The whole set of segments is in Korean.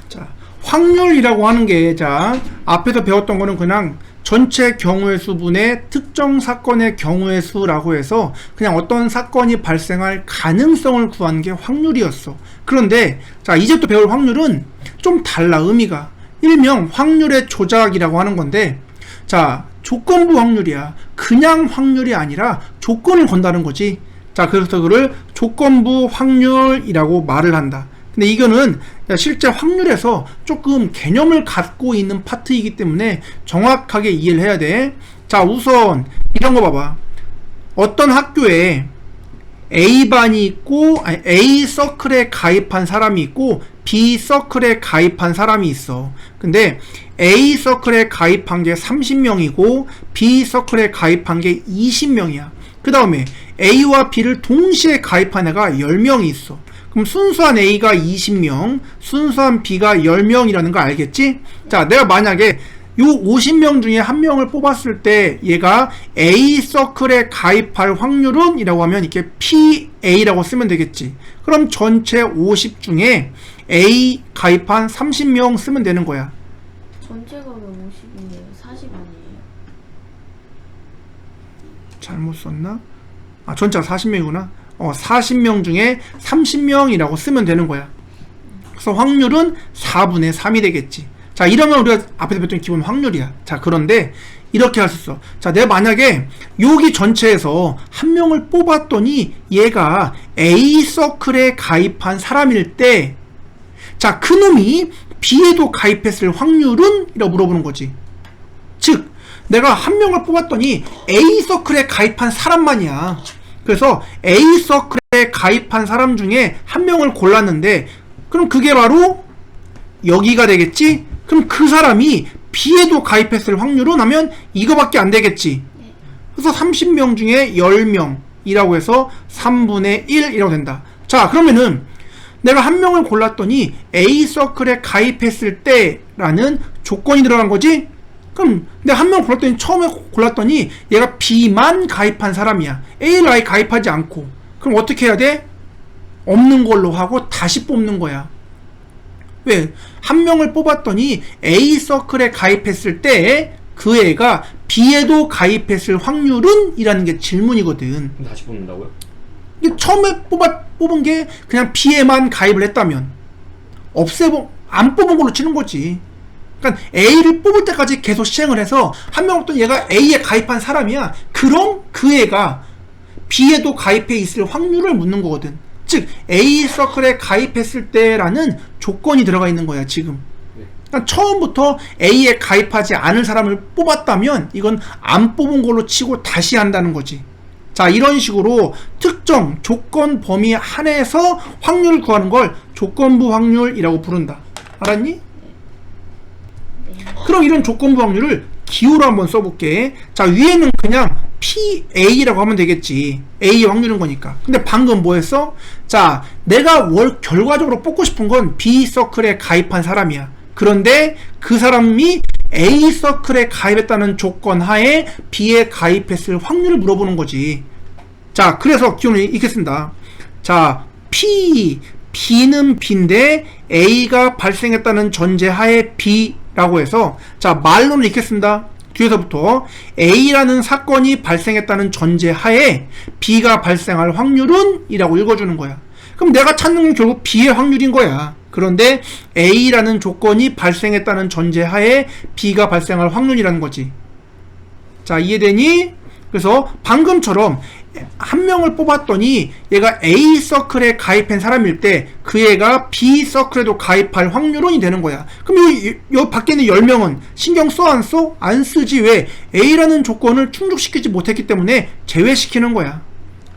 자, 확률이라고 하는 게, 자, 앞에서 배웠던 거는 그냥 전체 경우의 수분의 특정 사건의 경우의 수라고 해서 그냥 어떤 사건이 발생할 가능성을 구하는 게 확률이었어. 그런데, 자, 이제 또 배울 확률은 좀 달라, 의미가. 일명 확률의 조작이라고 하는 건데, 자, 조건부 확률이야. 그냥 확률이 아니라 조건을 건다는 거지. 자, 그래서 그를 조건부 확률이라고 말을 한다. 근데 이거는 실제 확률에서 조금 개념을 갖고 있는 파트이기 때문에 정확하게 이해를 해야 돼. 자, 우선 이런 거 봐봐. 어떤 학교에 A반이 있고, 아니, A 서클에 가입한 사람이 있고 B 서클에 가입한 사람이 있어. 근데 A 서클에 가입한 게 30명이고 B 서클에 가입한 게 20명이야. 그 다음에 A와 B를 동시에 가입한 애가 10명이 있어. 그럼 순수한 A가 20명, 순수한 B가 10명이라는 거 알겠지? 자, 내가 만약에 요 50명 중에 한 명을 뽑았을 때 얘가 A 서클에 가입할 확률은? 이라고 하면 이렇게 PA라고 쓰면 되겠지. 그럼 전체 50 중에 A 가입한 30명 쓰면 되는 거야. 전체가 왜 50이에요? 40 아니에요? 잘못 썼나? 아, 전체가 40명이구나. 40명 중에 30명이라고 쓰면 되는 거야. 그래서 확률은 4분의 3이 되겠지. 자, 이러면 우리가 앞에서 배웠던 기본 확률이야. 자, 그런데 이렇게 할 수 있어. 자, 내가 만약에 여기 전체에서 한 명을 뽑았더니 얘가 A 서클에 가입한 사람일 때, 자, 그놈이 B에도 가입했을 확률은? 이라고 물어보는 거지. 즉, 내가 한 명을 뽑았더니 A 서클에 가입한 사람만이야. 그래서 A 서클에 가입한 사람 중에 한 명을 골랐는데, 그럼 그게 바로 여기가 되겠지? 그럼 그 사람이 B에도 가입했을 확률은? 하면 이거밖에 안 되겠지. 그래서 30명 중에 10명이라고 해서 3분의 1이라고 된다. 자, 그러면은 내가 한 명을 골랐더니 A 서클에 가입했을 때라는 조건이 들어간 거지? 그럼 내가 한 명을 골랐더니, 처음에 골랐더니 얘가 B만 가입한 사람이야. A를 아예 가입하지 않고. 그럼 어떻게 해야 돼? 없는 걸로 하고 다시 뽑는 거야. 왜? 한 명을 뽑았더니 A 서클에 가입했을 때 그 애가 B에도 가입했을 확률은? 이라는 게 질문이거든. 다시 뽑는다고요? 처음에 뽑은 게 그냥 B에만 가입을 했다면 안 뽑은 걸로 치는 거지. 그러니까 A를 뽑을 때까지 계속 시행을 해서 한 명 어떤 얘가 A에 가입한 사람이야. 그럼 그 애가 B에도 가입해 있을 확률을 묻는 거거든. 즉 A 서클에 가입했을 때라는 조건이 들어가 있는 거야 지금. 그러니까 처음부터 A에 가입하지 않은 사람을 뽑았다면 이건 안 뽑은 걸로 치고 다시 한다는 거지. 자, 이런 식으로 특정 조건 범위 안에서 확률을 구하는 걸 조건부 확률이라고 부른다. 알았니? 그럼 이런 조건부 확률을 기호로 한번 써볼게. 자, 위에는 그냥 PA라고 하면 되겠지. A의 확률인 거니까. 근데 방금 뭐 했어? 자, 내가 결과적으로 뽑고 싶은 건 B 서클에 가입한 사람이야. 그런데 그 사람이 A 서클에 가입했다는 조건 하에 B에 가입했을 확률을 물어보는 거지. 자, 그래서 기호는 이렇게 쓴다. 자, B는 B인데 A가 발생했다는 전제하에 B라고 해서, 자, 말로는 이렇게 쓴다. 뒤에서부터 A라는 사건이 발생했다는 전제하에 B가 발생할 확률은? 이라고 읽어주는 거야. 그럼 내가 찾는 건 결국 B의 확률인 거야. 그런데 A라는 조건이 발생했다는 전제하에 B가 발생할 확률이라는 거지. 자, 이해되니? 그래서 방금처럼 한 명을 뽑았더니 얘가 A 서클에 가입한 사람일 때 그 애가 B 서클에도 가입할 확률론이 되는 거야. 그럼 요 밖에 있는 10명은 신경 써? 안 써? 안 쓰지. 왜? A라는 조건을 충족시키지 못했기 때문에 제외시키는 거야.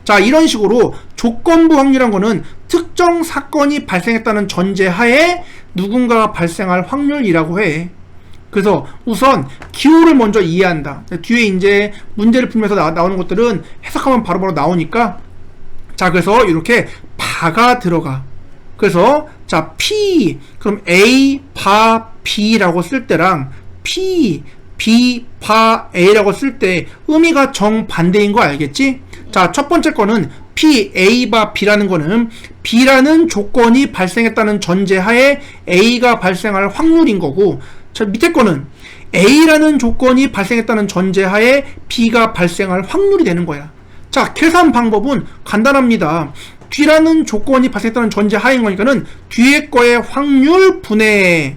자, 이런 식으로 조건부 확률이란 거는 특정 사건이 발생했다는 전제하에 누군가가 발생할 확률이라고 해. 그래서 우선 기호를 먼저 이해한다. 뒤에 이제 문제를 풀면서 나오는 것들은 해석하면 바로바로 나오니까, 자, 그래서 이렇게 바가 들어가. 그래서 자, P 그럼 A 바 B라고 쓸 때랑 P B 바 A라고 쓸 때 의미가 정반대인 거 알겠지? 자, 첫 번째 거는 P, A바 B라는 거는 B라는 조건이 발생했다는 전제하에 A가 발생할 확률인 거고, 저 밑에 거는 A라는 조건이 발생했다는 전제하에 B가 발생할 확률이 되는 거야. 자, 계산 방법은 간단합니다. 뒤라는 조건이 발생했다는 전제하인 거니까는 뒤에 거의 확률 분의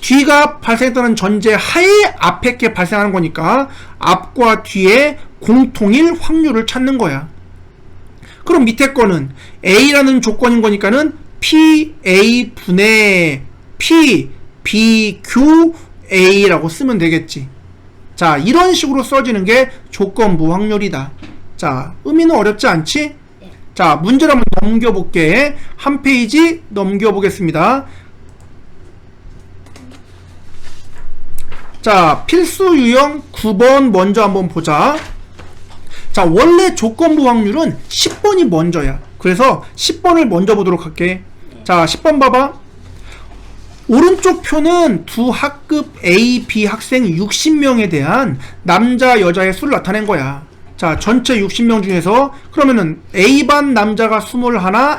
뒤가 발생했다는 전제하에 앞에 게 발생하는 거니까 앞과 뒤에 공통일 확률을 찾는 거야. 그럼 밑에 거는 A라는 조건인 거니까는 PA 분의 P, B, Q, A라고 쓰면 되겠지. 자, 이런 식으로 써지는 게 조건부 확률이다. 자, 의미는 어렵지 않지? 자, 문제를 한번 넘겨볼게. 한 페이지 넘겨보겠습니다. 자, 필수 유형 9번 먼저 한번 보자. 자, 원래 조건부 확률은 10번이 먼저야. 그래서 10번을 먼저 보도록 할게. 자, 10번 봐봐. 오른쪽 표는 두 학급 A, B 학생 60명에 대한 남자, 여자의 수를 나타낸 거야. 자, 전체 60명 중에서 그러면은 A반 남자가 21,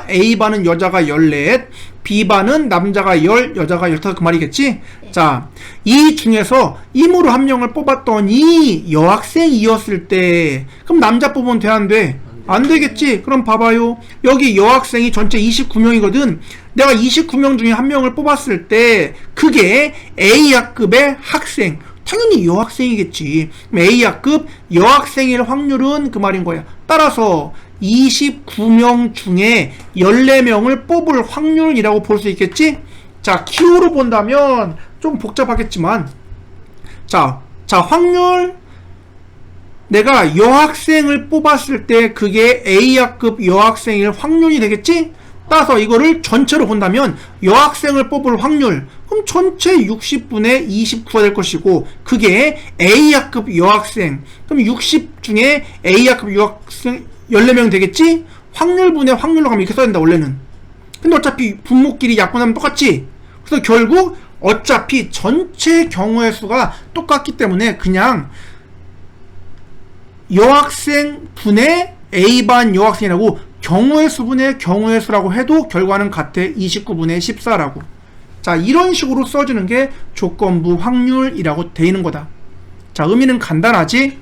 A반은 여자가 14, B반은 남자가 10, 여자가 15 그 말이겠지? 자, 이 중에서 임으로 한 명을 뽑았더니 여학생이었을 때 그럼 남자 뽑으면 돼, 안 돼? 안 되겠지? 그럼 봐봐요. 여기 여학생이 전체 29명이거든. 내가 29명 중에 한 명을 뽑았을 때 그게 A학급의 학생, 당연히 여학생이겠지. A학급 여학생일 확률은 그 말인 거야. 따라서 29명 중에 14명을 뽑을 확률이라고 볼 수 있겠지? 자, 기호로 본다면 좀 복잡하겠지만 자, 확률 내가 여학생을 뽑았을 때 그게 A학급 여학생일 확률이 되겠지? 따라서 이거를 전체로 본다면 여학생을 뽑을 확률, 그럼 전체 60분의 29가 될 것이고 그게 A학급 여학생, 그럼 60 중에 A학급 여학생 14명 되겠지? 확률분의 확률로 가면 이렇게 써야 된다 원래는. 근데 어차피 분모끼리 약분하면 똑같지? 그래서 결국 어차피 전체 경우의 수가 똑같기 때문에 그냥 여학생 분의 A반 여학생이라고 경우의 수분의 경우의 수라고 해도 결과는 같아. 29분의 14라고. 자, 이런 식으로 써주는 게 조건부 확률이라고 돼 있는 거다. 자, 의미는 간단하지?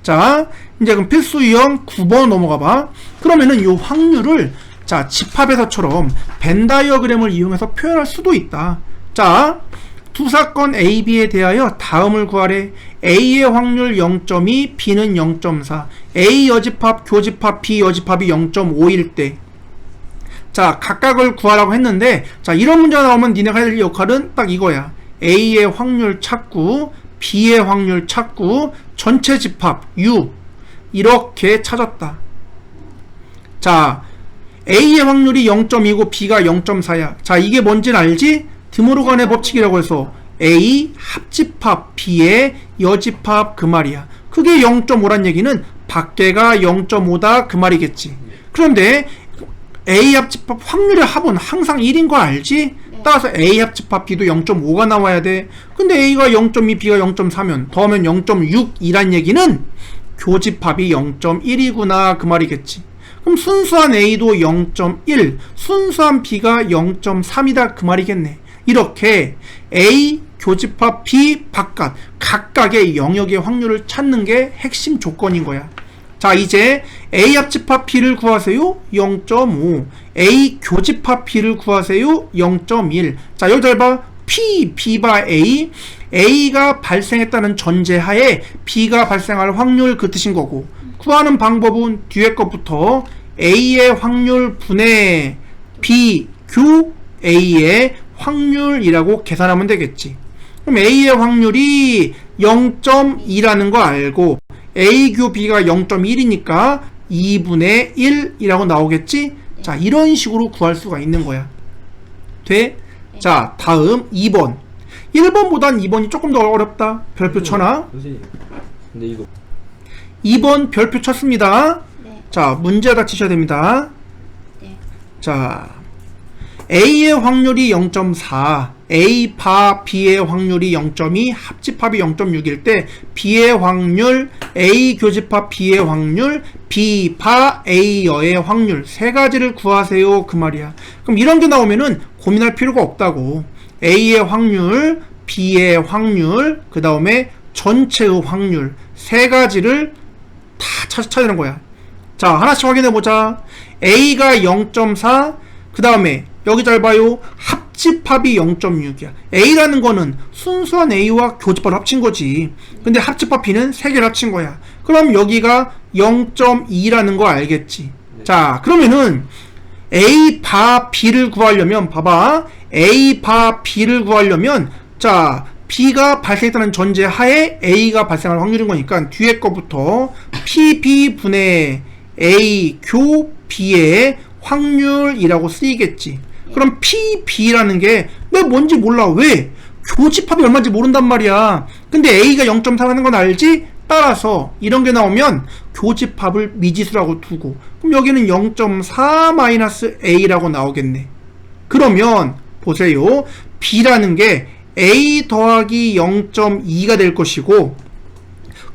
자, 이제 그럼 필수 유형 9번 넘어가 봐. 그러면은 이 확률을 자, 집합에서처럼 벤 다이어그램을 이용해서 표현할 수도 있다. 자, 두 사건 A, B에 대하여 다음을 구하래. A의 확률 0.2, B는 0.4. A 여집합, 교집합, B 여집합이 0.5일 때. 자, 각각을 구하라고 했는데, 자, 이런 문제가 나오면 니네가 할 역할은 딱 이거야. A의 확률 찾고, B의 확률 찾고, 전체 집합, U. 이렇게 찾았다. 자, A의 확률이 0.2고 B가 0.4야. 자, 이게 뭔지는 알지? 드모르간의 법칙이라고 해서 A 합집합 B의 여집합 그 말이야. 그게 0.5란 얘기는 밖에가 0.5다 그 말이겠지. 그런데 A 합집합 확률의 합은 항상 1인 거 알지? 따라서 A 합집합 B도 0.5가 나와야 돼. 근데 A가 0.2 B가 0.4면 더하면 0.6이란 얘기는 교집합이 0.1이구나 그 말이겠지. 그럼 순수한 A도 0.1, 순수한 B가 0.3이다 그 말이겠네. 이렇게 A 교집합 B 바깥 각각의 영역의 확률을 찾는 게 핵심 조건인 거야. 자, 이제 A 합집합 B를 구하세요. 0.5. A 교집합 B를 구하세요. 0.1. 자, 여기 잘 봐. P, B바 A. A가 발생했다는 전제하에 B가 발생할 확률 그 뜻인 거고. 구하는 방법은 뒤에 것부터 A의 확률 분의 B, Q, A의 확률이라고 계산하면 되겠지. 그럼 A의 확률이 0.2라는 거 알고 A 교 B가 0.1이니까 2분의 1이라고 나오겠지? 자, 이런 식으로 구할 수가 있는 거야. 돼? 자, 다음 2번. 1번보단 2번이 조금 더 어렵다. 별표 쳐놔. 선생님, 근데 이거 2번 별표 쳤습니다. 네. 자, 문제다 치셔야 됩니다. 네. 자, A의 확률이 0.4, A 바 B의 확률이 0.2, 합집합이 0.6일 때 B의 확률, A 교집합 B의 확률, B 바 A여의 확률 세 가지를 구하세요 그 말이야. 그럼 이런 게 나오면은 고민할 필요가 없다고. A의 확률, B의 확률, 그 다음에 전체의 확률 세 가지를 다 찾아야 되는 거야. 자, 하나씩 확인해 보자. A가 0.4, 그 다음에 여기 잘 봐요. 합집합이 0.6이야. A라는 거는 순수한 A와 교집합을 합친 거지. 근데 합집합 B는 3개를 합친 거야. 그럼 여기가 0.2라는 거 알겠지? 자, 그러면은 A 바 B를 구하려면 봐봐. A 바 B를 구하려면 자, B가 발생했다는 전제 하에 A가 발생할 확률인 거니까 뒤에 거부터 PB분의 A 교 B의 확률이라고 쓰이겠지. 그럼 PB라는 게 왜 뭔지 몰라. 왜? 교집합이 얼마인지 모른단 말이야. 근데 A가 0.4라는 건 알지? 따라서 이런 게 나오면 교집합을 미지수라고 두고 그럼 여기는 0.4-A라고 나오겠네. 그러면 보세요. B라는 게 A 더하기 0.2가 될 것이고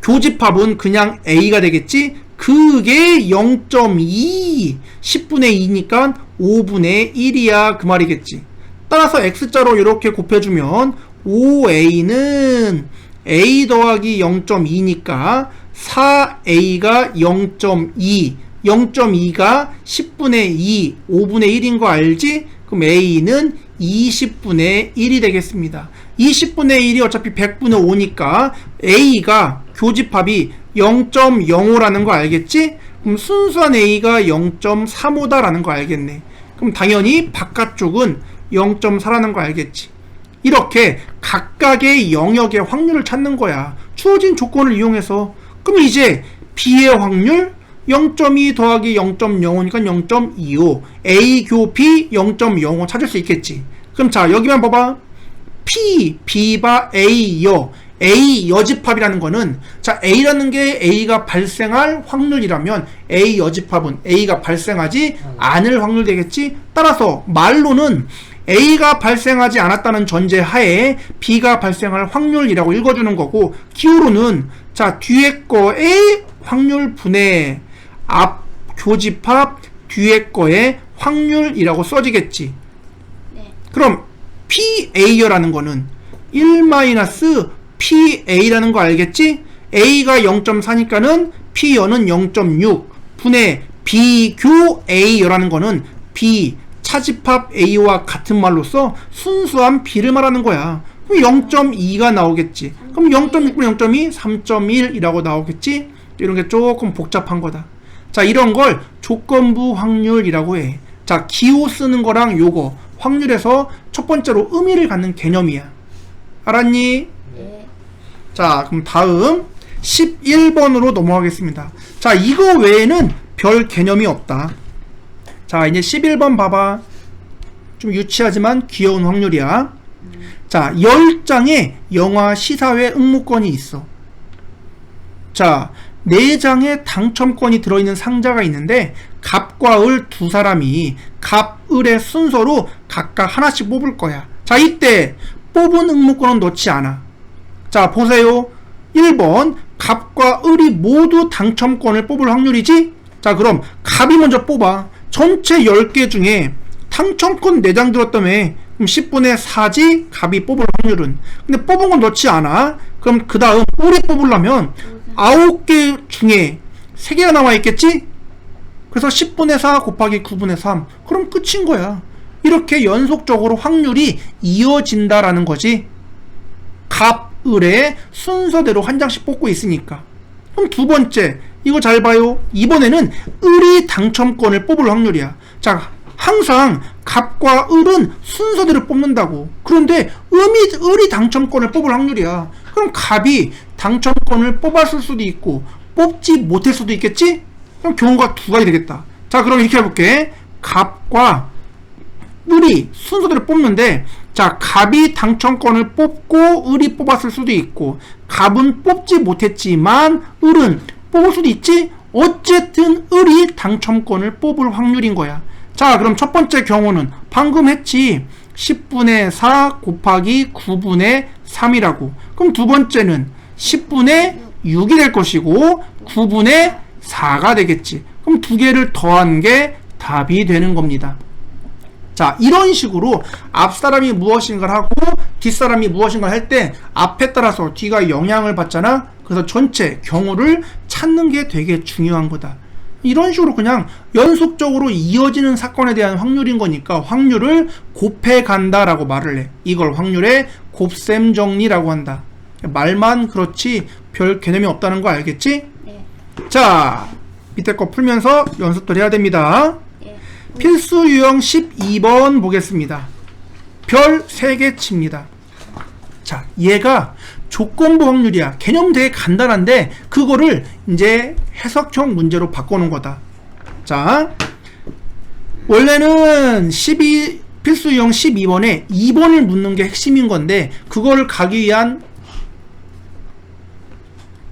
교집합은 그냥 A가 되겠지? 그게 0.2 10분의 2니까 5분의 1이야 그 말이겠지. 따라서 X자로 이렇게 곱해주면 5A는 A 더하기 0.2니까 4A가 0.2 0.2가 10분의 2 5분의 1인 거 알지? 그럼 A는 20분의 1이 되겠습니다. 20분의 1이 어차피 100분의 5니까 A가 교집합이 0.05라는 거 알겠지? 그럼 순수한 A가 0.35다라는 거 알겠네. 그럼 당연히 바깥쪽은 0.4라는 거 알겠지? 이렇게 각각의 영역의 확률을 찾는 거야. 주어진 조건을 이용해서. 그럼 이제 B의 확률 0.2 더하기 0.05니까 0.25 A 교 B 0.05 찾을 수 있겠지. 그럼 자 여기만 봐봐. P, B바 A여 A 여집합이라는 거는 자 A라는 게 A가 발생할 확률이라면 A 여집합은 A가 발생하지 않을 확률 되겠지. 따라서 말로는 A가 발생하지 않았다는 전제 하에 B가 발생할 확률이라고 읽어주는 거고 기호로는 자 뒤에 거의 확률 분의 앞 교집합 뒤에 거의 확률이라고 써지겠지. 네. 그럼 PA여라는 거는 1-PA라는 거 알겠지? A가 0.4니까는 P여는 0.6 분의 B교 A여라는 거는 B 차집합 A와 같은 말로써 순수한 B를 말하는 거야. 그럼 0.2가 나오겠지. 그럼 0.6분의 0.2 3.1이라고 나오겠지? 이런 게 조금 복잡한 거다. 자, 이런 걸 조건부 확률이라고 해. 자, 기호 쓰는 거랑 요거 확률에서 첫 번째로 의미를 갖는 개념이야. 알았니? 네. 자, 그럼 다음 11번으로 넘어가겠습니다. 자, 이거 외에는 별 개념이 없다. 자, 이제 11번 봐봐. 좀 유치하지만 귀여운 확률이야. 자, 10장의 영화 시사회 응모권이 있어. 자, 4장의 당첨권이 들어있는 상자가 있는데 갑과 을 두 사람이 갑, 을의 순서로 각각 하나씩 뽑을 거야. 자, 이때 뽑은 응모권은 넣지 않아. 자, 보세요. 1번 갑과 을이 모두 당첨권을 뽑을 확률이지? 자, 그럼 갑이 먼저 뽑아. 전체 10개 중에 당첨권 4장 들었다며. 그럼 10분의 4지 갑이 뽑을 확률은. 근데 뽑은 건 넣지 않아. 그럼 그 다음 을이 뽑으려면 9개 중에 3개가 남아있겠지? 그래서 10분의 4 곱하기 9분의 3 그럼 끝인 거야. 이렇게 연속적으로 확률이 이어진다라는 거지. 갑, 을의 순서대로 한 장씩 뽑고 있으니까. 그럼 두 번째 이거 잘 봐요. 이번에는 을이 당첨권을 뽑을 확률이야. 자, 항상 갑과 을은 순서대로 뽑는다고. 그런데 을이 당첨권을 뽑을 확률이야. 그럼 갑이 당첨권을 뽑았을 수도 있고 뽑지 못할 수도 있겠지? 그럼 경우가 두 가지 되겠다. 자, 그럼 이렇게 해볼게. 갑과 을이 순서대로 뽑는데 자, 갑이 당첨권을 뽑고 을이 뽑았을 수도 있고 갑은 뽑지 못했지만 을은 뽑을 수도 있지? 어쨌든 을이 당첨권을 뽑을 확률인 거야. 자, 그럼 첫 번째 경우는 방금 했지. 10분의 4 곱하기 9분의 3이라고. 그럼 두 번째는 10분의 6이 될 것이고 9분의 4가 되겠지. 그럼 두 개를 더한 게 답이 되는 겁니다. 자, 이런 식으로 앞사람이 무엇인가를 하고 뒷사람이 무엇인가를 할 때 앞에 따라서 뒤가 영향을 받잖아. 그래서 전체 경우를 찾는 게 되게 중요한 거다. 이런 식으로 그냥 연속적으로 이어지는 사건에 대한 확률인 거니까 확률을 곱해 간다라고 말을 해. 이걸 확률의 곱셈 정리라고 한다. 말만 그렇지 별 개념이 없다는 거 알겠지? 네. 자, 밑에 거 풀면서 연습들 해야 됩니다. 네. 필수 유형 12번 보겠습니다. 별 3개 칩니다. 자, 얘가 조건부 확률이야. 개념 되게 간단한데 그거를 이제 해석형 문제로 바꿔놓은 거다. 자, 원래는 필수 유형 12번에 2번을 묻는 게 핵심인 건데 그거를 가기 위한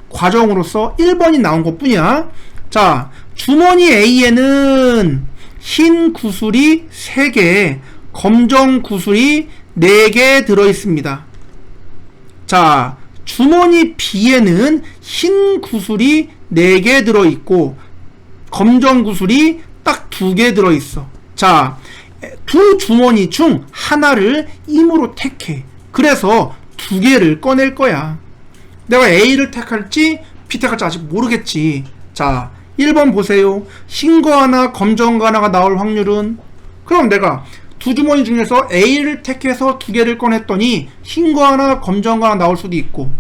과정으로서 1번이 나온 것 뿐이야. 자, 주머니 A에는 흰 구슬이 3개, 검정 구슬이 4개 들어있습니다. 자, 주머니 B에는 흰 구슬이 4개 들어있고 검정 구슬이 딱 2개 들어있어. 자, 두 주머니 중 하나를 임으로 택해. 그래서 2개를 꺼낼 거야. 내가 A를 택할지 B 택할지 아직 모르겠지. 자, 1번 보세요. 흰 거 하나 검정 거 하나가 나올 확률은, 그럼 내가 두 주머니 중에서 A를 택해서 2개를 꺼냈더니 흰 거 하나 검정 거 하나 나올 수도 있고,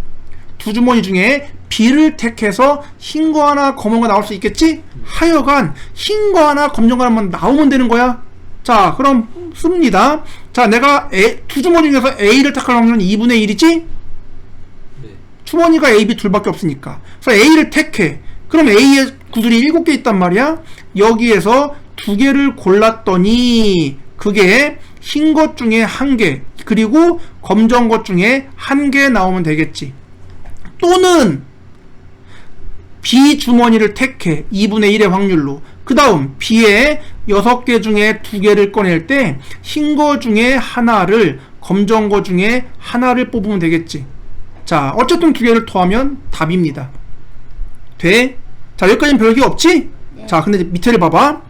두 주머니 중에 B를 택해서 흰 거 하나 검은 거 나올 수 있겠지? 하여간 흰 거 하나 검정 거 하나만 나오면 되는 거야. 자, 그럼 씁니다. 자, 내가 두 주머니 중에서 A를 택할 확률은 2분의 1이지? 주머니가 A, B 둘밖에 없으니까. 그래서 A를 택해. 그럼 A의 구슬이 7개 있단 말이야. 여기에서 2개를 골랐더니 그게 흰 것 중에 1개, 그리고 검정 것 중에 1개 나오면 되겠지. 또는 B 주머니를 택해. 2분의 1의 확률로. 그 다음 B의 6개 중에 2개를 꺼낼 때 흰 거 중에 하나를, 검정 거 중에 하나를 뽑으면 되겠지. 자, 어쨌든 2개를 더하면 답입니다. 돼? 자, 여기까지는 별게 없지? 네. 자, 근데 밑에를 봐봐.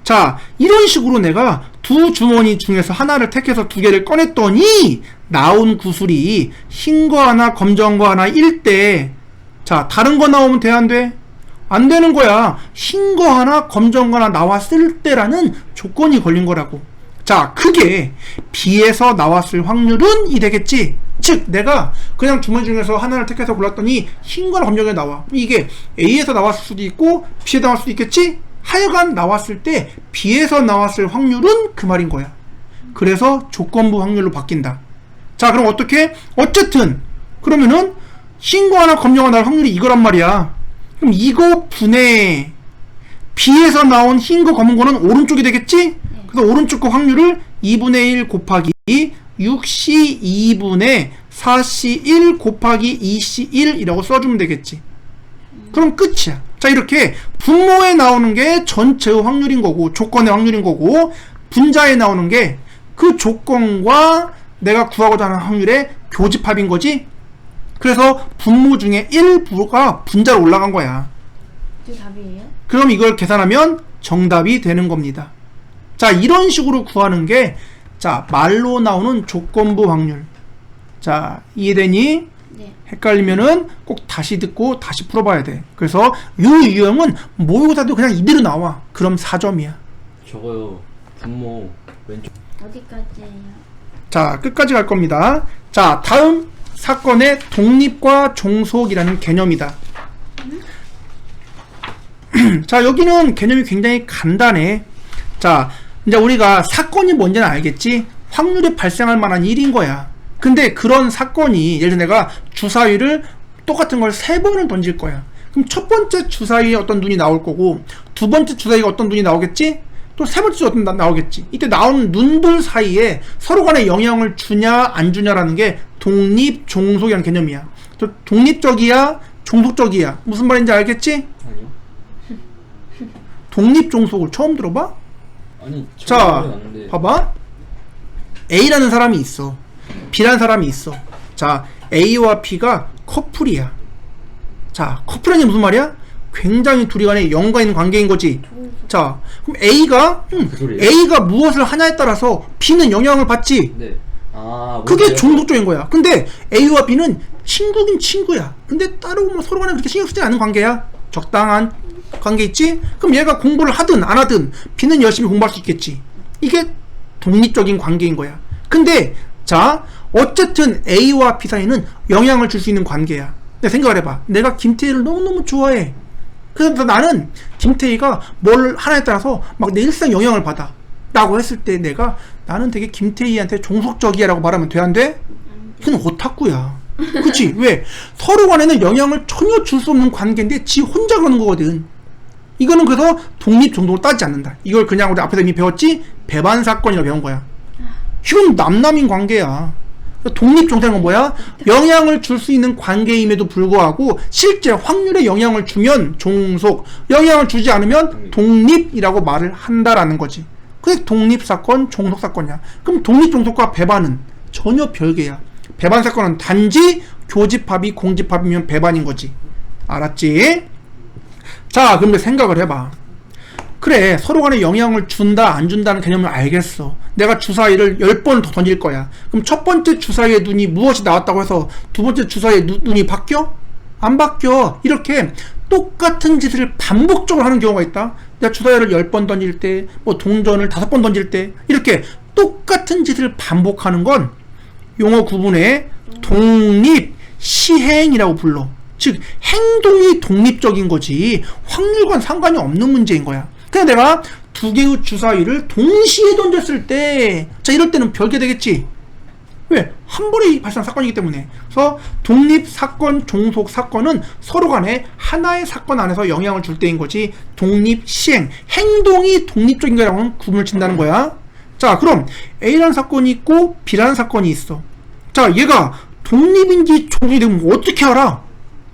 자, 이런 식으로 내가 두 주머니 중에서 하나를 택해서 2개를 꺼냈더니 나온 구슬이 흰 거 하나 검정 거 하나일 때, 자, 다른 거 나오면 돼, 안 돼? 안 되는 거야. 흰 거 하나 검정 거 하나 나왔을 때라는 조건이 걸린 거라고. 자, 그게 B에서 나왔을 확률은 이 되겠지. 즉, 내가 그냥 주머니 중에서 하나를 택해서 골랐더니 흰 거나 검정이 나와. 이게 A에서 나왔을 수도 있고 B에서 나왔을 수도 있겠지. 하여간 나왔을 때 B에서 나왔을 확률은 그 말인 거야. 그래서 조건부 확률로 바뀐다. 자, 그럼 어떻게? 어쨌든 그러면은 흰 거 하나 검정 하나 나올 확률이 이거란 말이야. 그럼 이거 분의 B에서 나온 흰 거 검은 거는 오른쪽이 되겠지? 그래서 오른쪽 거 확률을 2분의 1 곱하기 6C 2분의 4C 1 곱하기 2C 1 이라고 써주면 되겠지. 그럼 끝이야. 자, 이렇게 분모에 나오는 게 전체의 확률인 거고, 조건의 확률인 거고, 분자에 나오는 게 그 조건과 내가 구하고자 하는 확률의 교집합인 거지. 그래서 분모 중에 일부가 분자로 올라간 거야. 그게 답이에요? 그럼 이걸 계산하면 정답이 되는 겁니다. 자, 이런 식으로 구하는 게, 자, 말로 나오는 조건부 확률. 자, 이해되니? 네. 헷갈리면은 꼭 다시 듣고 다시 풀어봐야 돼. 그래서 요 유형은 모의고사도 그냥 이대로 나와. 그럼 4점이야. 저거요. 분모 왼쪽. 어디까지예요? 자, 끝까지 갈 겁니다. 자, 다음 사건의 독립과 종속이라는 개념이다. 자, 여기는 개념이 굉장히 간단해. 자, 이제 우리가 사건이 뭔지는 알겠지? 확률이 발생할 만한 일인 거야. 근데 그런 사건이, 예를 들어 내가 주사위를 똑같은 걸 3번을 던질 거야. 그럼 첫 번째 주사위에 어떤 눈이 나올 거고, 두 번째 주사위가 어떤 눈이 나오겠지? 또 세 번째 어떤 나오겠지. 이때 나오는 눈들 사이에 서로 간에 영향을 주냐 안 주냐라는 게 독립, 종속이라는 개념이야. 또 독립적이야, 종속적이야. 무슨 말인지 알겠지? 아니요. 독립, 종속을 처음 들어봐? 아니 자, 왔는데. 봐봐. A라는 사람이 있어. B라는 사람이 있어. 자, A와 B가 커플이야. 자, 커플이니 무슨 말이야? 굉장히 둘이 간에 연관 있는 관계인 거지. 자, 그럼 소리예요? A가 무엇을 하냐에 따라서 B는 영향을 받지. 네. 아 그게 뭔데요? 종속적인 거야. 근데 A와 B는 친구긴 친구야. 근데 따로 뭐 서로 간에 그렇게 신경 쓰지 않는 관계야. 적당한 관계 있지? 그럼 얘가 공부를 하든 안 하든 B는 열심히 공부할 수 있겠지. 이게 독립적인 관계인 거야. 근데 자, 어쨌든 A와 B 사이는 영향을 줄 수 있는 관계야. 근데 생각을 해봐. 내가 김태희를 너무너무 좋아해. 그래서 나는 김태희가 뭘 하나에 따라서 막 내 일상 영향을 받아 라고 했을 때 나는 되게 김태희한테 종속적이야 라고 말하면 돼, 안 돼? 그건 오타쿠야. 그치? 왜? 서로 간에는 영향을 전혀 줄 수 없는 관계인데 지 혼자 그러는 거거든. 이거는 그래서 독립 정도를 따지지 않는다. 이걸 그냥 우리 앞에서 이미 배웠지? 배반 사건이라고 배운 거야. 이건 남남인 관계야. 독립 정도는 건 뭐야? 영향을 줄 수 있는 관계임에도 불구하고 실제 확률에 영향을 주면 종속, 영향을 주지 않으면 독립이라고 말을 한다라는 거지. 그게 독립사건, 종속사건이야. 그럼 독립종속과 배반은 전혀 별개야. 배반사건은 단지 교집합이 공집합이면 배반인 거지. 알았지? 자, 그럼 생각을 해봐. 그래, 서로 간에 영향을 준다 안 준다는 개념을 알겠어. 내가 주사위를 10번 더 던질 거야. 그럼 첫 번째 주사위의 눈이 무엇이 나왔다고 해서 두 번째 주사위의 눈이 바뀌어? 안 바뀌어. 이렇게 똑같은 짓을 반복적으로 하는 경우가 있다. 내가 주사위를 10번 던질 때, 뭐 동전을 5번 던질 때 이렇게 똑같은 짓을 반복하는 건 용어 구분에 독립 시행이라고 불러. 즉 행동이 독립적인 거지 확률과는 상관이 없는 문제인 거야. 그냥 내가 두 개의 주사위를 동시에 던졌을 때, 자, 이럴 때는 별개 되겠지. 왜? 한 번에 발생한 사건이기 때문에. 그래서 독립사건, 종속사건은 서로 간에 하나의 사건 안에서 영향을 줄 때인 거지, 독립시행, 행동이 독립적인 거라고는 구분을 친다는 거야. 자, 그럼 A라는 사건이 있고 B라는 사건이 있어. 자, 얘가 독립인지 종속이 되면 어떻게 알아?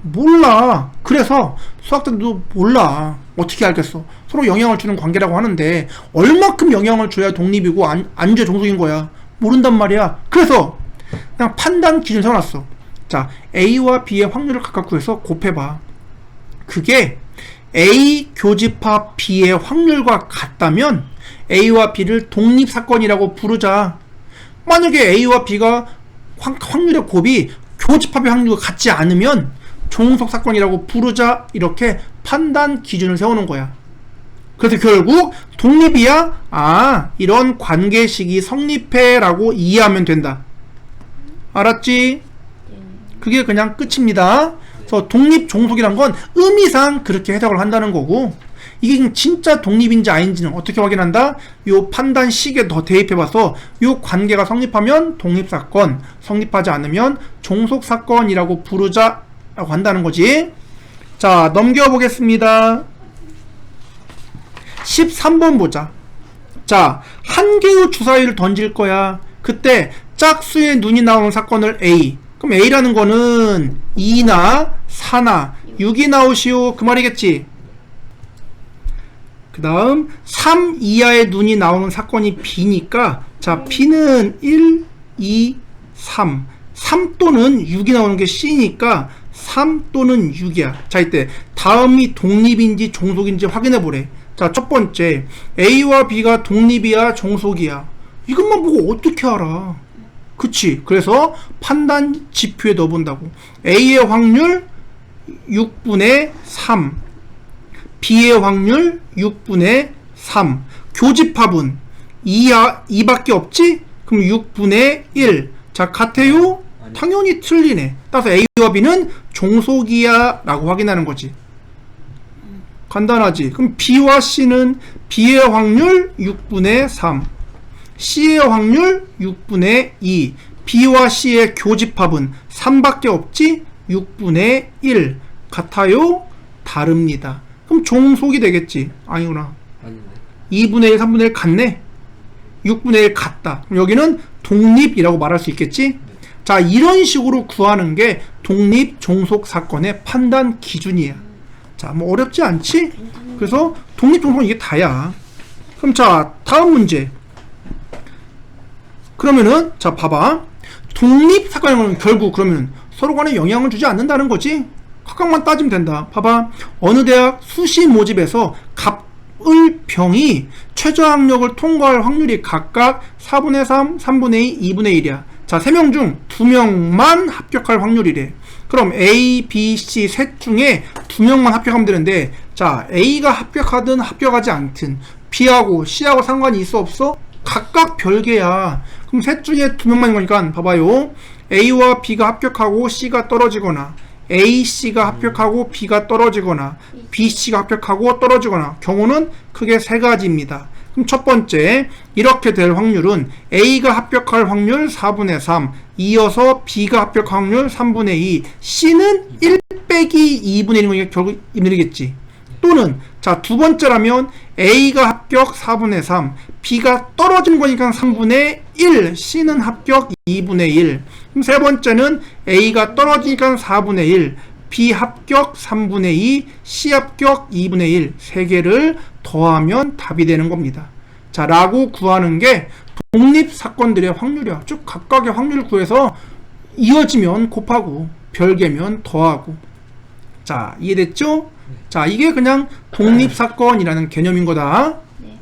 몰라. 그래서 수학자들도 몰라. 어떻게 알겠어? 서로 영향을 주는 관계라고 하는데 얼마큼 영향을 줘야 독립이고 안 줘야 종속인 거야? 모른단 말이야. 그래서 그냥 판단 기준 세워놨어. 자, A와 B의 확률을 각각 구해서 곱해봐. 그게 A 교집합 B의 확률과 같다면 A와 B를 독립사건이라고 부르자. 만약에 A와 B가 확률의 곱이 교집합의 확률과 같지 않으면 종속사건이라고 부르자. 이렇게 판단 기준을 세우는 거야. 그래서 결국 독립이야? 아, 이런 관계식이 성립해 라고 이해하면 된다. 알았지? 그게 그냥 끝입니다. 그래서 독립 종속이란 건 의미상 그렇게 해석을 한다는 거고, 이게 진짜 독립인지 아닌지는 어떻게 확인한다? 요 판단식에 더 대입해봐서 요 관계가 성립하면 독립사건, 성립하지 않으면 종속사건이라고 부르자 라고 한다는 거지. 자, 넘겨보겠습니다. 13번 보자. 자, 한 개의 주사위를 던질 거야. 그때 짝수의 눈이 나오는 사건을 A. 그럼 A라는 거는 2나 4나 6이 나오시오. 그 말이겠지. 그 다음 3 이하의 눈이 나오는 사건이 B니까, 자, B는 1, 2, 3. 3 또는 6이 나오는 게 C니까 3 또는 6이야. 자, 이때 다음이 독립인지 종속인지 확인해 보래. 자, 첫 번째, A와 B가 독립이야 종속이야? 이것만 보고 어떻게 알아? 그치? 그래서 판단 지표에 넣어본다고. A의 확률 6분의 3, B의 확률 6분의 3. 교집합은 2밖에 없지? 그럼 6분의 1. 자, 같아요? 당연히 틀리네. 따라서 A와 B는 종속이야 라고 확인하는 거지. 간단하지? 그럼 B와 C는 B의 확률 6분의 3, C의 확률 6분의 2. B와 C의 교집합은 3밖에 없지? 6분의 1. 같아요? 다릅니다. 그럼 종속이 되겠지? 아니구나. 아닌데. 2분의 1, 3분의 1 같네? 6분의 1 같다. 그럼 여기는 독립이라고 말할 수 있겠지? 자, 이런 식으로 구하는 게 독립 종속 사건의 판단 기준이야. 자, 뭐 어렵지 않지? 그래서 독립 종속은 이게 다야. 그럼 자, 다음 문제. 그러면은 자, 봐봐. 독립 사건은 결국 그러면 서로 간에 영향을 주지 않는다는 거지. 각각만 따지면 된다. 봐봐. 어느 대학 수시 모집에서 갑을병이 최저학력을 통과할 확률이 각각 4분의 3, 3분의 2, 2분의 1이야. 자, 3명 중 2명만 합격할 확률이래. 그럼 A, B, C 셋 중에 2명만 합격하면 되는데, 자, A가 합격하든 합격하지 않든 B하고 C하고 상관이 있어 없어? 각각 별개야. 그럼 셋 중에 2명만인 거니까 봐봐요. A와 B가 합격하고 C가 떨어지거나, A, C가 합격하고 B가 떨어지거나, B, C가 합격하고 떨어지거나 경우는 크게 세 가지입니다. 그럼 첫 번째, 이렇게 될 확률은 A가 합격할 확률 4분의 3, 이어서 B가 합격할 확률 3분의 2, C는 1 빼기 2분의 1인 거니까 결국 이늘이겠지. 또는 자, 두 번째라면 A가 합격 4분의 3, B가 떨어진 거니까 3분의 1, C는 합격 2분의 1. 그럼 세 번째는 A가 떨어지니까 4분의 1, B 합격 3분의 2, C 합격 2분의 1. 세 개를 더하면 답이 되는 겁니다. 자, 라고 구하는 게 독립 사건들의 확률이야. 쭉 각각의 확률을 구해서 이어지면 곱하고 별개면 더하고. 자, 이해됐죠? 자, 이게 그냥 독립 사건이라는 개념인 거다. 네.